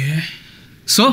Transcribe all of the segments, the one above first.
Okay so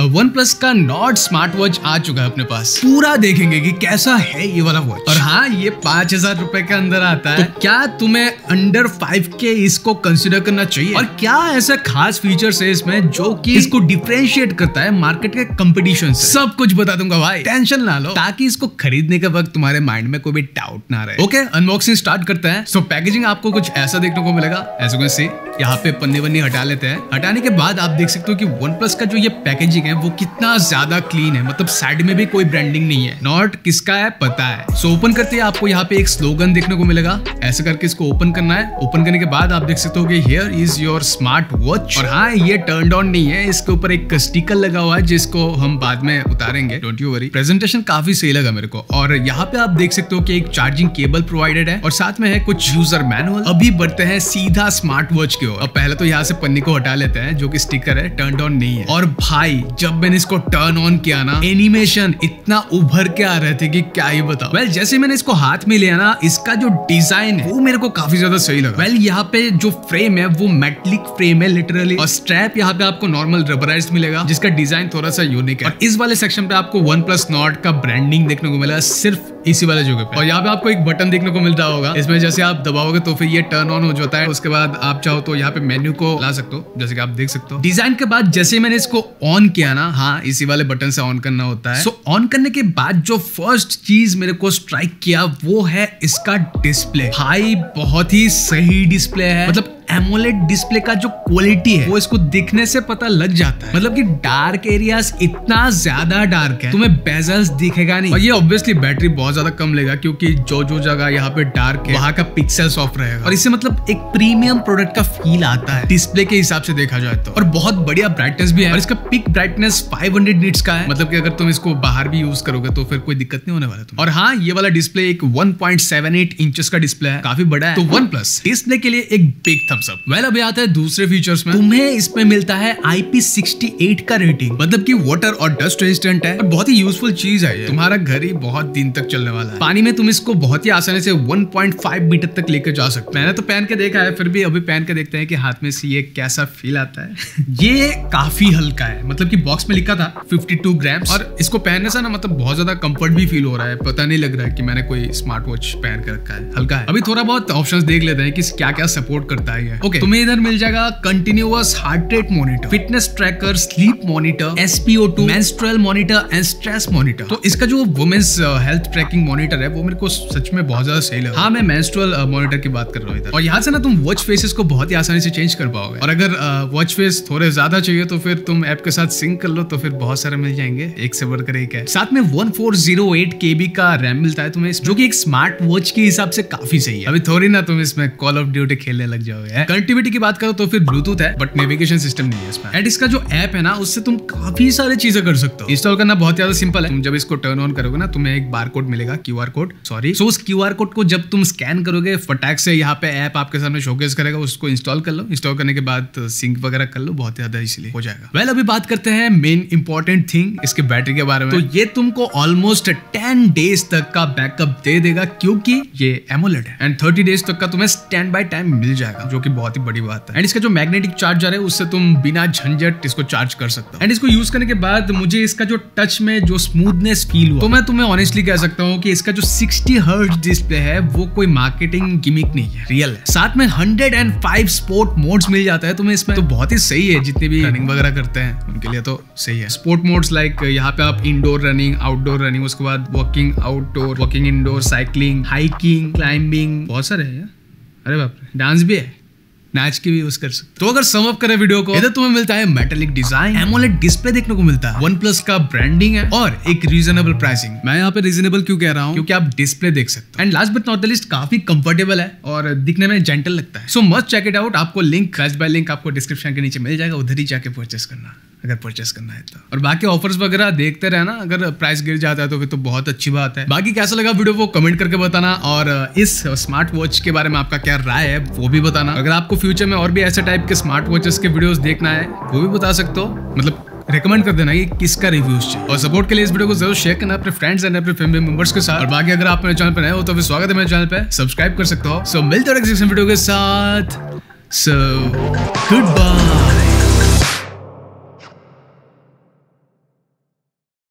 one plus का not smart watch आ चुका है अपने पास। पूरा देखेंगे कि कैसा है ये वाला वॉच। और हाँ, ये 5,000 रुपए के अंदर आता है। तो क्या तुम्हें अंडर 5K इसको कंसिडर करना चाहिए? और क्या ऐसा खास फीचर्स है इसमें जो कि इसको डिफरेंशिएट करता है मार्केट के कंपटीशन से? सब कुछ बता दूंगा भाई, टेंशन ना लो, ताकि इसको खरीदने के वक्त तुम्हारे माइंड में कोई भी डाउट ना रहे। ओके, अनबॉक्सिंग स्टार्ट करते हैं। सो पैकेजिंग आपको कुछ ऐसा देखने को मिलेगा। एज यू कैन सी, यहाँ पे पन्नी वन्नी हटा लेते हैं। हटाने के बाद आप देख सकते हो कि वन प्लस का जो ये पैकेजिंग है वो कितना ज्यादा क्लीन है। मतलब साइड में भी कोई ब्रांडिंग नहीं है। नॉट किसका है पता है। सो ओपन करते हैं, आपको यहाँ पे एक स्लोगन देखने को मिलेगा। ऐसे करके इसको ओपन करना है। ओपन करने के बाद आप देख सकते हो कि here is your smart watch. और हाँ, ये टर्न ऑन नहीं है, इसके ऊपर एक स्टिकर लगा हुआ है जिसको हम बाद में उतारेंगे, डोंट यू वरी। प्रेजेंटेशन काफी सही लगा मेरे को। और यहाँ पे आप देख सकते हो कि एक चार्जिंग केबल प्रोवाइडेड है और साथ में है कुछ यूजर मैनुअल। अभी बढ़ते हैं सीधा स्मार्ट वॉच की ओर। अब पहले तो यहाँ से पन्नी को हटा लेते हैं, जो कि स्टिकर है, टर्न ऑन नहीं है। और भाई, जब मैंने इसको टर्न ऑन किया ना, एनिमेशन इतना उभर के आ रहे थे कि क्या ही बताओ। वेल, जैसे मैंने इसको हाथ में लिया ना, इसका जो डिजाइन है वो मेरे को काफी ज्यादा सही लगा। वेल, यहाँ पे जो फ्रेम है वो मेटलिक फ्रेम है लिटरली। और स्ट्रैप यहाँ पे आपको नॉर्मल रबराइज्ड मिलेगा, जिसका डिजाइन थोड़ा सा यूनिक है। और इस वाले सेक्शन पे आपको वन प्लस नॉट का ब्रांडिंग देखने को मिला, सिर्फ इसी वाले जगह पे। और यहाँ पे आपको एक बटन देखने को मिलता होगा, इसमें जैसे आप दबाओगे तो फिर ये टर्न ऑन हो जाता है। उसके बाद आप चाहो तो यहाँ पे मेन्यू को ला सकते हो, जैसे कि आप देख सकते हो। डिजाइन के बाद जैसे मैंने इसको ऑन किया ना, हाँ, इसी वाले बटन से ऑन करना होता है। सो ऑन करने के बाद जो फर्स्ट चीज मेरे को स्ट्राइक किया वो है इसका डिस्प्ले। भाई, बहुत ही सही डिस्प्ले है। मतलब एमोलेड डिस्प्ले का जो क्वालिटी है वो इसको दिखने से पता लग जाता है। मतलब कि डार्क एरियाज इतना ज्यादा डार्क है, तुम्हें बेजल्स दिखेगा नहीं। और ये ऑब्वियसली बैटरी बहुत ज्यादा कम लेगा, क्योंकि जो जगह यहाँ पे डार्क है वहां का पिक्सेल्स ऑफ रहेगा। और इससे मतलब एक प्रीमियम प्रोडक्ट का फील आता है डिस्प्ले के हिसाब से देखा जाए तो। और बहुत बढ़िया ब्राइटनेस भी है। और इसका पिक ब्राइटनेस 500 निट्स का है। मतलब कि अगर तुम इसको बाहर भी यूज करोगे तो फिर कोई दिक्कत नहीं होने वाला तुम। और हाँ, ये वाला डिस्प्ले एक 1.78 इंचेस का डिस्प्ले है, काफी बड़ा है। तो वन प्लस डिस्प्ले के लिए एक बिग थम्स अप। वेल, अभी आता है दूसरे फीचर्स में। तुम्हें इसमें मिलता है IP68 का रेटिंग, मतलब कि वाटर और डस्ट रेजिस्टेंट है। और बहुत ही यूजफुल चीज है ये, तुम्हारा घर ही बहुत दिन तक चलने वाला है। पानी में तुम इसको बहुत ही आसानी से 1.5 मीटर तक लेकर जा सकते हो। मैंने तो पहन के देखा है, फिर भी अभी पहन के देखते हैं कि हाथ में से ये कैसा फील आता है। ये काफी हल्का है, मतलब कि बॉक्स में लिखा था 52 ग्राम। और इसको पहनने से ना मतलब बहुत ज्यादा कंफर्ट भी फील हो रहा है। पता नहीं लग रहा है कि मैंने कोई स्मार्ट वॉच पहन के रखा है। हल्का है। अभी थोड़ा बहुत ऑप्शंस देख लेते हैं कि क्या क्या सपोर्ट करता है। ओके, तुम्हें इधर मिल जाएगा continuous heart rate monitor, fitness tracker, sleep monitor, SpO2, menstrual monitor and stress monitor. तो इसका जो वुमेन्स हेल्थ ट्रैकिंग मॉनिटर है वो मेरे को सच में बहुत ज्यादा सही लगा। हाँ, मैं मेंस्ट्रुअल मॉनिटर की बात कर रहा हूँ इधर। और यहाँ से ना तुम वॉच फेसेस को बहुत ही आसानी से चेंज कर पाओगे। और अगर वॉच फेस थोड़े ज्यादा चाहिए तो फिर तुम ऐप के साथ सिंक कर लो, तो फिर बहुत सारे मिल जाएंगे, एक से बढ़कर एक है। साथ में 1408 KB का रैम मिलता है तुम्हें, जो कि एक स्मार्ट वॉच के हिसाब से काफी सही है। अभी थोड़ी ना तुम इसमें कॉल ऑफ ड्यूटी खेलने लग जाओगे। कनेक्टिविटी की बात करो तो फिर ब्लूटूथ है, बट नेविगेशन सिस्टम नहीं है इसमें। एंड इसका जो ऐप है ना, उससे तुम काफी सारी चीजें कर सकते हो। इंस्टॉल करना बहुत ज्यादा सिंपल है। तुम जब इसको टर्न ऑन करोगे ना, तुम्हें एक बार कोड मिलेगा, QR कोड, सॉरी। सो उस QR कोड को जब तुम स्कैन करोगे, फटाक से यहाँ पे ऐप आपके सामने शोकेस करेगा, उसको इंस्टॉल कर लो। इंस्टॉल करने के बाद सिंक वगैरह कर लो, बहुत ज्यादा इसलिए हो जाएगा। वेल, अभी बात करते हैं मेन इंपॉर्टेंट थिंग, इसके बैटरी के बारे में। तो ये तुमको ऑलमोस्ट 10 डेज तक का बैकअप दे देगा, क्योंकि ये एमोलेड है। एंड 30 डेज तक का तुम्हें स्टैंड बाय टाइम मिल जाएगा, जो कि बहुत ही बड़ी बात है। एंड इसका जो मैग्नेटिक चार्जर है उससे तुम बिना झंझट इसको चार्ज कर सकते हो। एंड इसको यूज करने के बाद मुझे इसका जो टच में जो स्मूथनेस फील हुआ, तो मैं तुम्हें ऑनेस्टली कह सकता हूँ कि इसका जो 60 हर्ट्ज डिस्प्ले है वो कोई मार्केटिंग गिमिक नहीं है, रियल है। साथ में 105 स्पोर्ट मोड्स मिल जाता है तुम्हें इसमें, तो बहुत ही सही है। जितने भी रनिंग वगैरह करते हैं उनके लिए तो सही है। स्पोर्ट मोड्स लाइक यहाँ पे आप इंडोर रनिंग, आउटडोर रनिंग, उसके बाद walking outdoor, walking indoor, cycling, hiking, climbing, बहुत सारे हैं। अरे बाप रे, डांस भी है, नाच की भी यूज कर सकते। तो अगर सम अप करें वीडियो को, इधर तुम्हें मिलता है मेटालिक डिजाइन, एमोलेड डिस्प्ले देखने को मिलता है, वन प्लस का ब्रांडिंग है और एक रीजनेबल प्राइसिंग। मैं यहाँ पे रीजनेबल क्यों कह रहा हूँ, क्योंकि आप डिस्प्ले देख सकते हो। And last but not the least, काफी कंफर्टेबल है और दिखने में जेंटल लगता है। So must check it out. आपको लिंक, कैश बाय लिंक आपको डिस्क्रिप्शन के नीचे मिल जाएगा, उधर ही जाके परचेस करना अगर परचेस करना है तो। और बाकी ऑफर्स वगैरह देखते रहना, अगर प्राइस गिर जाता है तो फिर तो बहुत अच्छी बात है। बाकी कैसा लगा वीडियो वो कमेंट करके बताना, और इस स्मार्ट वॉच के बारे में आपका क्या राय है वो भी बताना। अगर आपको फ्यूचर में और भी ऐसे टाइप के स्मार्ट वॉचेस के वीडियोस देखना है वो भी बता सकते हो, मतलब रिकमेंड कर देना कि किसका रिव्यूज चाहिए। और सपोर्ट के लिए इस वीडियो को जरूर शेयर करना अपने फ्रेंड्स एंड अपने फैमिली मेंबर्स के साथ। और बाकी अगर आप मेरे चैनल पर नए हो तो फिर स्वागत है मेरे चैनल पे, सब्सक्राइब कर सकते हो। सो मिलते हैं नेक्स्ट वीडियो के साथ। So good bye.